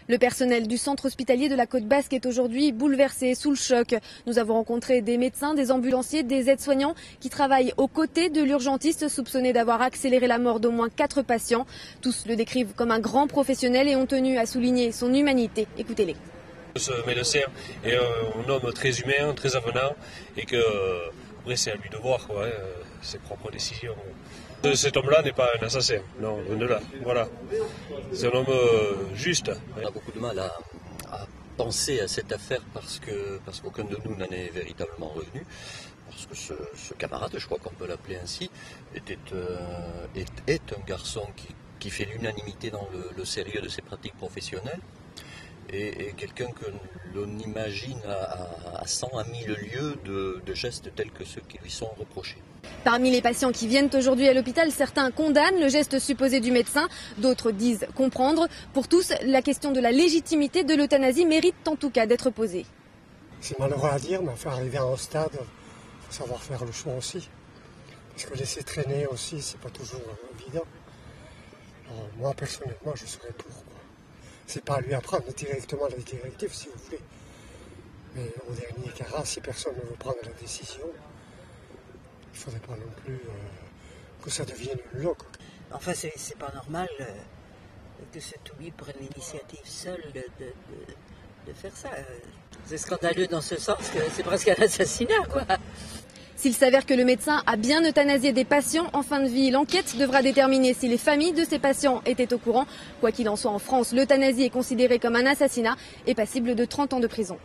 Le personnel du centre hospitalier de la Côte Basque est aujourd'hui bouleversé, sous le choc. Nous avons rencontré des médecins, des ambulanciers, des aides-soignants qui travaillent aux côtés de l'urgentiste soupçonné d'avoir accéléré la mort d'au moins 4 patients. Tous le décrivent comme un grand professionnel et ont tenu à souligner son humanité. Écoutez-les. Ce médecin est un homme très humain, très avenant et que après c'est à lui de voir ses propres décisions. Cet homme-là n'est pas un assassin, non, loin de là. Voilà. C'est un homme juste. On a beaucoup de mal à penser à cette affaire parce qu'aucun de nous n'en est véritablement revenu. Parce que ce camarade, je crois qu'on peut l'appeler ainsi, est un garçon qui fait l'unanimité dans le sérieux de ses pratiques professionnelles. Et quelqu'un que l'on imagine à 100, à 1000 lieues de gestes tels que ceux qui lui sont reprochés. Parmi les patients qui viennent aujourd'hui à l'hôpital, certains condamnent le geste supposé du médecin, d'autres disent comprendre. Pour tous, la question de la légitimité de l'euthanasie mérite en tout cas d'être posée. C'est malheureux à dire, mais enfin arriver à un stade, il faut savoir faire le choix aussi. Parce que laisser traîner aussi, c'est pas toujours évident. Alors, moi personnellement, je serais pour. C'est pas à lui à prendre directement la directive, si vous voulez. Mais au dernier cas, si personne ne veut prendre la décision, il ne faudrait pas non plus que ça devienne une loi. Enfin, c'est pas normal que cet ouïe prenne l'initiative seul de faire ça. C'est scandaleux dans ce sens que c'est presque un assassinat, quoi. S'il s'avère que le médecin a bien euthanasié des patients en fin de vie, l'enquête devra déterminer si les familles de ces patients étaient au courant. Quoi qu'il en soit, en France, l'euthanasie est considérée comme un assassinat et passible de 30 ans de prison.